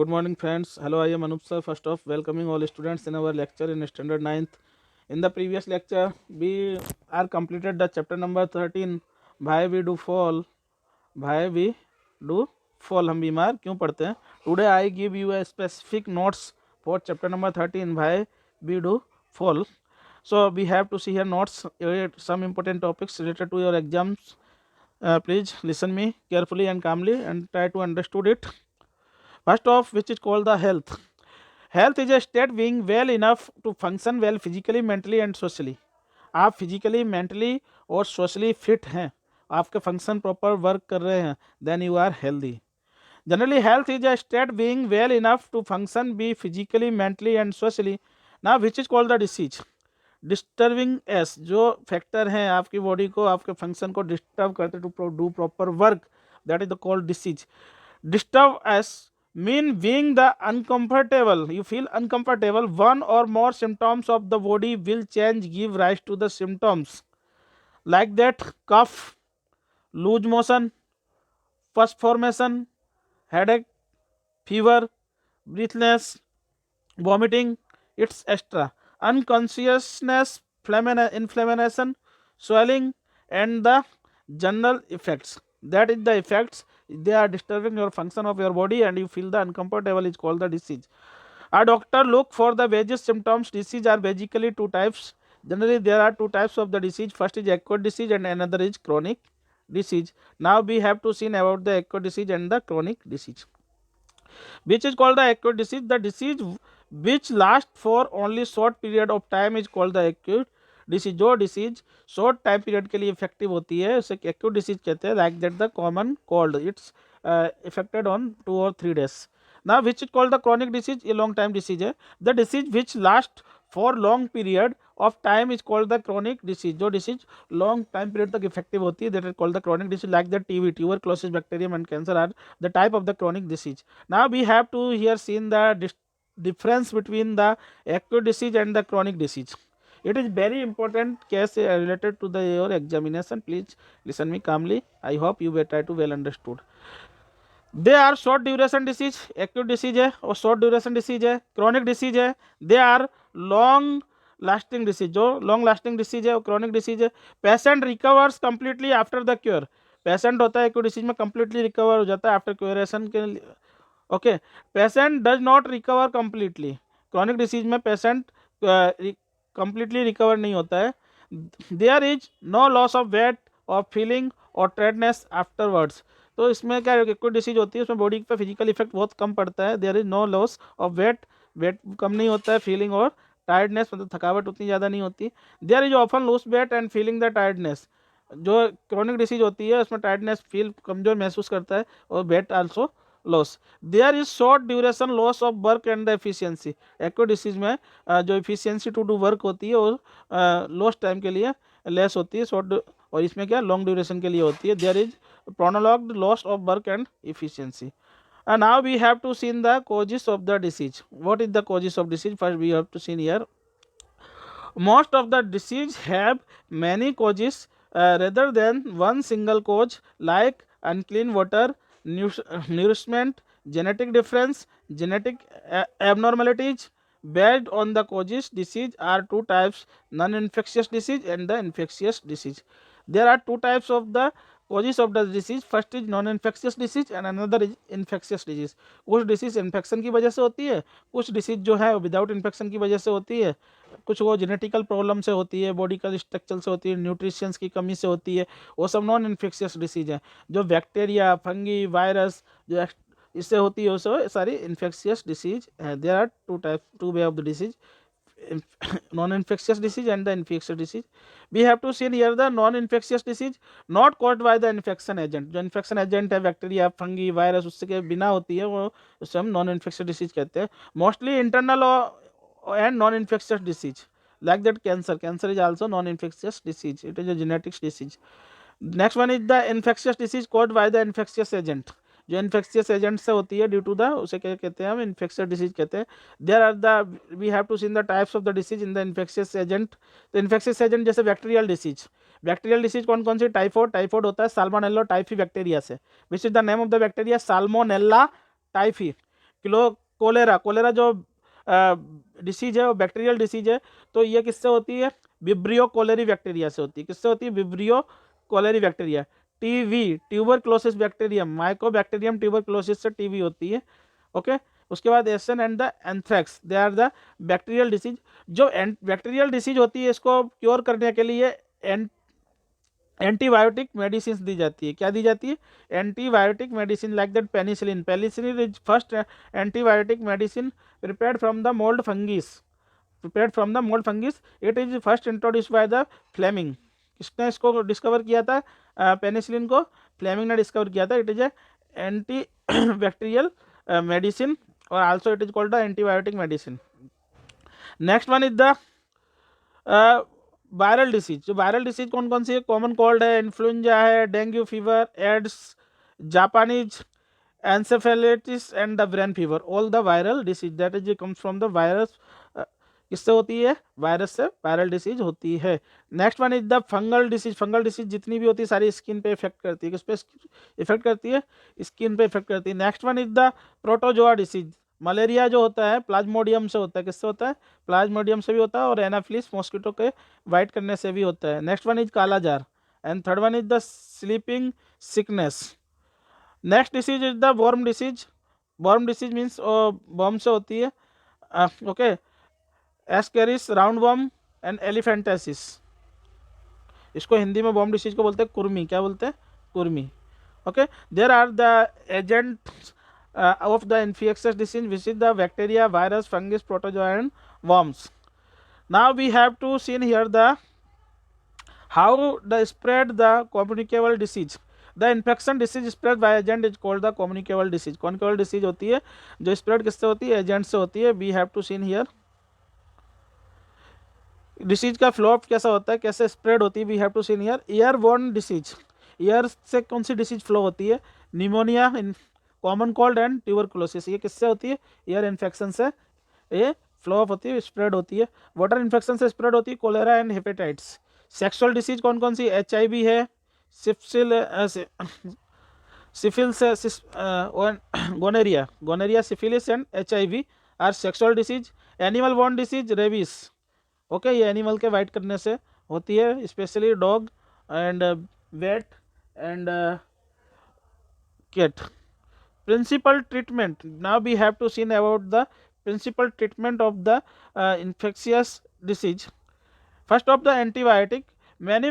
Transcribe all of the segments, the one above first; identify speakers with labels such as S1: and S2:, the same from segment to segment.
S1: Good morning, friends. Hello, I am Anup sir. First off, welcoming all students in our lecture in standard ninth. In the previous lecture, we are completed the chapter number 13. Why we do fall? Why we do fall? हम बीमार क्यों पड़ते हैं? Today I give you a specific notes for chapter number 13. Why we do fall? So we have to see here notes, some important topics related to your exams. Please listen me carefully and calmly and try to understood it. First off, which is called the health. Health is a state being well enough to function well physically, mentally and socially. आप physically, mentally और socially fit हैं, आपके function proper work कर रहे हैं, then you are healthy. Generally health is a state being well enough to function be physically, mentally and socially. Now which is called the disease. Disturbing as जो factor हैं आपकी body को, आपके function को disturb करते to do proper work, that is the called disease. Disturb as mean being the uncomfortable. You feel uncomfortable. One or more symptoms of the body will change, give rise to the symptoms like that: cough, loose motion, pus formation, headache, fever, breathlessness, vomiting, it's extra. Unconsciousness, inflammation, swelling, and the general effects. That is the effects. They are disturbing your function of your body and you feel the uncomfortable is called the disease. A doctor look for the various symptoms. Disease are basically two types. Generally there are two types of the disease. First is acute disease and another is chronic disease. Now we have to see about the acute disease and the chronic disease. Which is called the acute disease. The disease which lasts for only short period of time is called the acute disease. जो disease short time period के लिए effective होती है उसे acute disease कहते हैं. Like that the common cold, it's effected on 2 or 3 days. Now which is called the chronic disease. ये long time disease है. The disease which last for long period of time is called the chronic disease. जो disease long time period तक effective होती है that is called the chronic disease. Like the TB, tuberculosis, bacterium and cancer are the type of the chronic disease. Now we have to here seen the difference between the acute disease and the chronic disease. It is very important case related to the your examination. Please listen me calmly. I hope you will try to well understood. They are short duration disease. Acute disease है और short duration disease है. Chronic disease है. They are long lasting disease. जो long lasting disease है वो chronic disease है. Patient recovers completely after the cure. Patient होता है acute disease में completely recover हो जाता है after curation के. Okay. Patient does not recover completely. Chronic disease में पेशेंट कंप्लीटली रिकवर नहीं होता है. There is no loss of weight और फीलिंग और टायर्डनेस आफ्टरवर्ड्स. तो इसमें क्या एक्यूट डिसीज होती है उसमें बॉडी पे फिजिकल इफेक्ट बहुत कम पड़ता है. There is no loss of weight, weight कम नहीं होता है. फीलिंग और टायर्डनेस मतलब थकावट उतनी ज़्यादा नहीं होती. There is often lose weight and feeling the tiredness. जो क्रॉनिक डिसीज होती है उसमें टायर्डनेस फील कमजोर महसूस करता है और weight also loss. There is short duration loss of work and the efficiency. Acute disease में जो एफिशिएंसी टू डू वर्क होती है वो लॉस टाइम के लिए लेस होती है शॉर्ट, और इसमें क्या लॉन्ग ड्यूरेशन के लिए होती है. There is prolonged loss of work and efficiency. And now we have to see the causes of the disease. What is the causes of disease? First we have to see here. Most of the disease have many causes rather than one single cause, like unclean water, nourishment, genetic difference, genetic abnormalities. Based on the causes, disease are two types: non-infectious disease and the infectious disease. There are two types of the causes of the disease. First is non-infectious disease and another is infectious disease. कुछ disease infection की वजह से होती है, कुछ disease जो है without infection की वजह से होती है, कुछ वो जेनेटिकल प्रॉब्लम से होती है, बॉडी का स्ट्रक्चर से होती है, न्यूट्रिशंस की कमी से होती है. वो सब नॉन इन्फेक्शियस डिसीज है. जो बैक्टीरिया, फंगी, वायरस जो इससे होती है वो सब सारी इन्फेक्शियस डिसीज है. There are two type, two way of the disease, non-infectious disease and the infectious disease. We have to see here the non-infectious disease not caused by the infection agent. जो infection agent है bacteria, fungi, virus, उससे के बिना होती है वो उससे हम non-infectious disease कहते हैं. Mostly internal and non-infectious disease like that cancer. Cancer is also non-infectious disease. It is a genetic disease. Next one is the infectious disease caused by the infectious agent. जो infectious agent से होती है due to the उसे क्या कहते हैं हम infectious disease कहते हैं. There are the we have to see the types of the disease in the infectious agent. तो इन्फेक्शियस एजेंट जैसे बैक्टीरियल डिसीज. बैक्टीरियल डिसीज कौन कौन सी? टाइफॉइड. टाइफॉइड होता है साल्मोनेला टाइफी बैक्टीरिया से. Which is the name of the bacteria? Salmonella typhi. Cholera, cholera जो disease है वो बैक्टीरियल डिसीज है, तो ये किससे होती है? विब्रियो कोलेरी बैक्टीरिया से होती है। किससे होती है? Vibrio cholerae bacteria. TB, tuberculosis bacterium, mycobacterium tuberculosis से टीवी होती है। ओके, उसके बाद एसन and the anthrax, they are the bacterial disease. जो बैक्टीरियल डिसीज होती है इसको क्योर करने के लिए एंटीबायोटिक मेडिसिन दी जाती है। क्या दी जाती है? Antibiotic medicine, like that penicillin. Penicillin is first antibiotic medicine prepared from the mold fungus, prepared from the mold fungus. It is first introduced by the Fleming. किसने इसको डिस्कवर किया था? पेनिसिलिन को फ्लेमिंग ने डिस्कवर किया था। It is a anti bacterial medicine और also it is called the antibiotic medicine. Next one is the viral disease. जो वायरल डिसीज कौन कौन सी है? कॉमन कोल्ड है, इन्फ्लुएंजा है, dengue fever, AIDS, Japanese encephalitis and the brain fever, all the viral disease that is comes from the virus। किससे होती है? वायरस से वायरल डिसीज होती है। Next one is the fungal disease. Fungal disease जितनी भी होती है सारी स्किन पे इफेक्ट करती है। किस पे इफेक्ट करती है? स्किन पे इफेक्ट करती है। Next one is the protozoa disease. Malaria जो होता है प्लाज्मोडियम से होता है। किससे होता है? प्लाज्मोडियम से भी होता है और एनाफिलिस मॉस्किटो के बाइट करने से भी होता है। Next one is kalazar and third one is the sleeping sickness. Next disease is the worm disease. Worm disease means worm से होती है। Okay, ascaris, round worm and elephantiasis. इसको हिंदी में वर्म डिसीज को बोलते हैं कुर्मी। क्या बोलते हैं? कुर्मी। Okay, there are the agents of the infectious disease which is the bacteria, virus, fungus, protozoa and worms. Now we have to see here the how the spread the communicable disease. The infection disease spread by agent is called the communicable disease. communicable disease होती है जो spread किससे होती है? Agent से होती है। we have to see here disease का फ्लो कैसा होता है, कैसे स्प्रेड होती है। We have to see here airborne disease. Air से कौन सी डिसीज फ्लो होती है? Pneumonia, common cold and tuberculosis. ये किससे होती है? एयर इन्फेक्शन से ये फ्लो होती है, स्प्रेड होती है। वाटर इन्फेक्शन से स्प्रेड होती है cholera and hepatitis. Sexual disease कौन कौन सी? HIV है, syphilis, gonorrhoea, gonorrhoea, syphilis and HIV are sexual disease. Animal borne disease, rabies. Okay, ये एनिमल के बाइट करने से होती है, specially dog and vet and cat. Principle treatment. Now we have to seen about the principle treatment of the infectious disease. First of the antibiotic. Many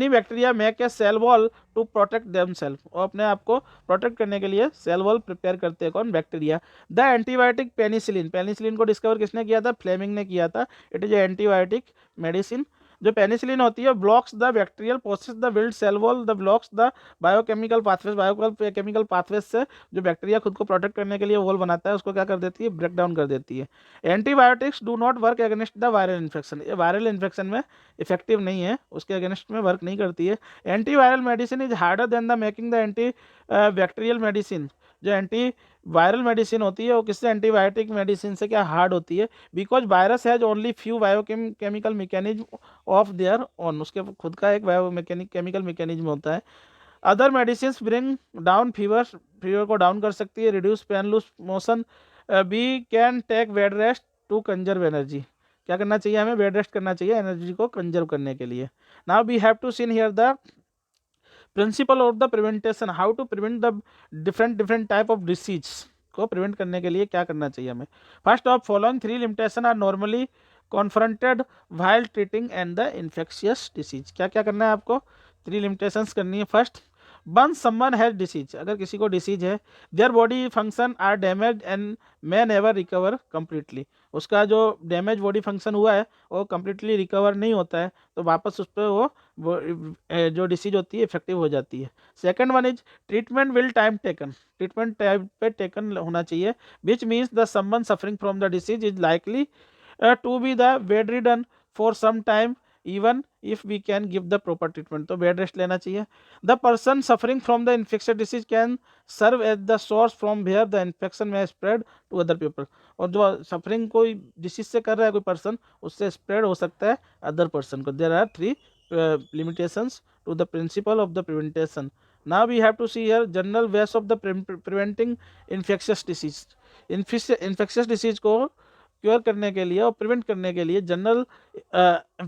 S1: bacteria make a cell wall to protect themselves. और अपने आप को protect करने के लिए cell wall prepare करते हैं। कौन? Bacteria. The antibiotic penicillin. Penicillin को डिस्कवर किसने किया था? फ्लेमिंग ने किया था। It is antibiotic medicine. जो पेनिसिलिन होती है blocks the bacterial process the build cell wall the blocks the biochemical pathways. Biochemical pathways से जो बैक्टीरिया खुद को प्रोटेक्ट करने के लिए वॉल बनाता है उसको क्या कर देती है? ब्रेक डाउन कर देती है। Antibiotics do not work against the viral infection. ये वायरल इन्फेक्शन में इफेक्टिव नहीं है, उसके अगेंस्ट में वर्क नहीं करती है। Antiviral medicine is harder than the making the anti bacterial medicine. जो एंटी वायरल मेडिसिन होती है वो किससे? एंटीबायोटिक मेडिसिन से क्या हार्ड होती है? Because virus has only few biochemical mechanism of their own. उसके खुद का एक केमिकल मैकेनिज्म होता है। Other medicine bring down fever, fever को डाउन कर सकती है। Reduce pain, loose motion. We can take bed rest to conserve energy. क्या करना चाहिए हमें? बेड रेस्ट करना चाहिए एनर्जी को कंजर्व करने के लिए। Now we have to seen here the principal of the prevention. How to prevent the different type of disease को प्रिवेंट करने के लिए क्या करना चाहिए हमें? First of following 3 limitation are normally confronted while treating and the infectious disease. क्या क्या करना है आपको? 3 लिमिटेशंस करनी है। First, one someone has disease. अगर किसी को डिसीज है, their body function are damage and may never recover completely. उसका जो डैमेज बॉडी फंक्शन हुआ है वो कंप्लीटली रिकवर नहीं होता है, तो वापस उस पर वो जो डिसीज होती है इफेक्टिव हो जाती है। Second one is treatment will time taken. Treatment time पे टेकन होना चाहिए, which means the someone suffering from the disease is likely to be the bed ridden for some time even if we can give the proper treatment. तो bed rest लेना चाहिए। The person suffering from the infection disease can serve as the source from where the infection may spread to other people. और जो suffering कोई disease से कर रहा है कोई पर्सन, उससे स्प्रेड हो सकता है अदर पर्सन को। There are 3 limitations to the principle of the prevention Now we have to see here general ways of the preventing infectious disease. Infectious disease को क्योर करने के लिए और प्रिवेंट करने के लिए जनरल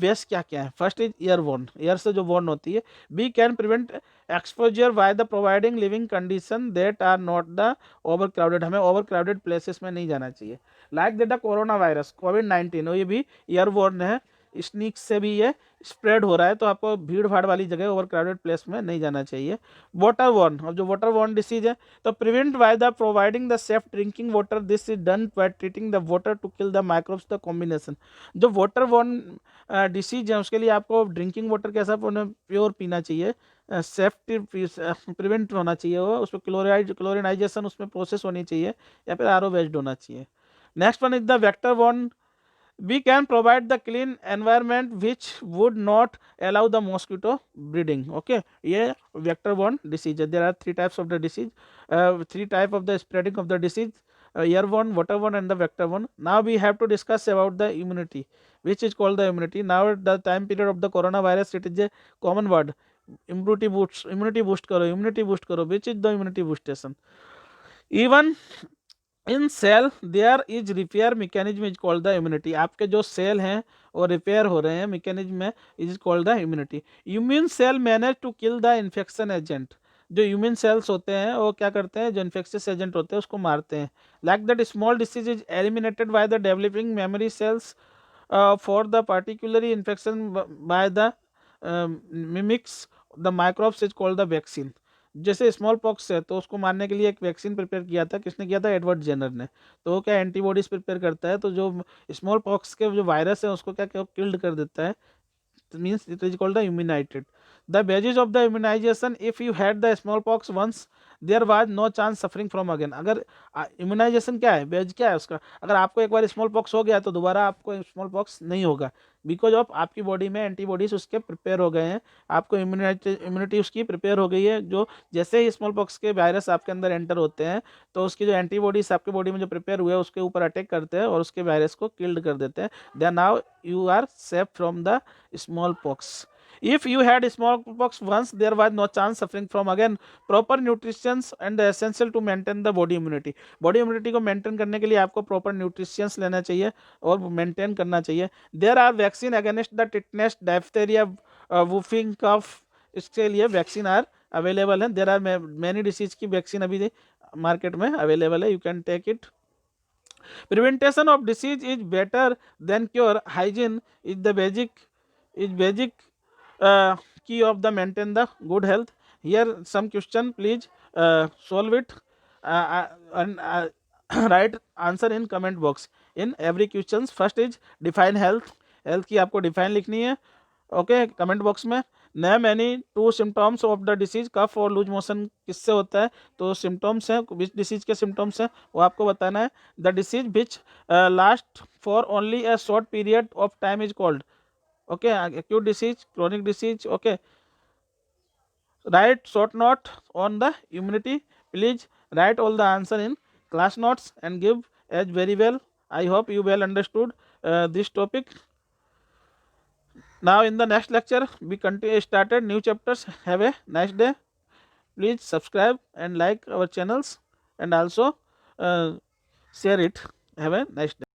S1: वेस क्या क्या है. First is air borne, air से जो वॉर्न होती है. We can prevent exposure by the providing living condition that are not the over crowded. हमें ओवर क्राउडेड प्लेसेस में नहीं जाना चाहिए. Like that the corona virus Covid ये भी एयर वॉर्न है. स्नीक से भी ये स्प्रेड हो रहा है, तो आपको भीड़ भाड़ वाली जगह ओवर क्राउडेड प्लेस में नहीं जाना चाहिए. वाटर वॉर्न, अब जो वाटर वॉर्न डिसीज है तो prevent by the providing the safe drinking water. This is done by treating the water to kill the microbes. The combination जो वाटर वॉर्न डिसीज है उसके लिए आपको ड्रिंकिंग वाटर कैसा प्योर पीना चाहिए, सेफ्टी प्रिवेंट होना चाहिए वो, उसमें क्लोरिनाइजेशन उसमें प्रोसेस होनी चाहिए या फिर आरओ बेस्ड होना चाहिए. Next one is the vector borne. We can provide the clean environment which would not allow the mosquito breeding. Okay, ये vector borne disease. There are three types of the disease, three type of the spreading of the disease: airborne, waterborne, and the vector borne. Now we have to discuss about the immunity, which is called the immunity. Now the time period of the coronavirus, it is a common word. Immunity boost करो. Which is the immunity boostation? Even in cell there is repair mechanism is called the immunity. आपके जो cell हैं वो repair हो रहे हैं mechanism में, is called the immunity. Immune cell manage to kill the infection agent. जो immune cells होते हैं वो क्या करते हैं, जो इन्फेक्शियस एजेंट होते हैं उसको मारते हैं. Like that small disease is eliminated by the developing memory cells for the particularly infection by the mimics the microbes is called the vaccine. जैसे स्मॉल पॉक्स है तो उसको मारने के लिए एक वैक्सीन प्रिपेयर किया था. किसने किया था? एडवर्ड जेनर ने. तो वो क्या एंटीबॉडीज प्रिपेयर करता है, तो जो स्मॉल पॉक्स के जो वायरस है उसको क्या किल्ड कर देता है. Means it is called the immunized. The basis of the immunization, if you had the small pox once there was no chance suffering from again. अगर इम्यूनाइजेशन क्या है, बेज क्या है उसका, अगर आपको एक बार स्मॉल पॉक्स हो गया तो दोबारा आपको स्मॉल पॉक्स नहीं होगा. बिकॉज ऑफ आपकी बॉडी में एंटीबॉडीज उसके प्रिपेयर हो गए हैं, आपको इम्यूनिटी उसकी प्रिपेयर हो गई है. जो जैसे ही स्मॉल पॉक्स के वायरस आपके अंदर एंटर होते हैं तो उसकी जो एंटीबॉडीज आपकी बॉडी में जो प्रिपेयर हुए हैं उसके ऊपर अटैक करते हैं और उसके वायरस को किल्ड कर देते हैं. Then now you are safe from the smallpox. If you had smallpox once, there was no chance suffering from again. Proper nutrition and essential to maintain the body immunity. Body immunity को maintain करने के लिए आपको proper nutrition लेना चाहिए और maintain करना चाहिए. There are vaccine against the tetanus, diphtheria, whooping cough. इसके लिए vaccine are available हैं. There are many disease की vaccine अभी मार्केट में available है. You can take it. Prevention of disease is better than cure. Hygiene is the basic key of the maintain the good health. Here some question, please solve it and write answer in comment box. In every questions, first is define health. Health की आपको define लिखनी है. Okay, comment box में. Name any two symptoms of the disease. Cough और loose motion किससे होता है, तो सिम्टम्स हैं, विच डिसीज के सिम्टम्स हैं वो आपको बताना है. The disease which last for only a short period of time is called. Okay, acute disease, chronic disease. Okay, right short note on the immunity. Please right all the answer in class notes and give as very well. I hope you well understood this topic. Now in the next lecture we started new chapters. Have a nice day. Please subscribe and like our channels and also share it. Have a nice day.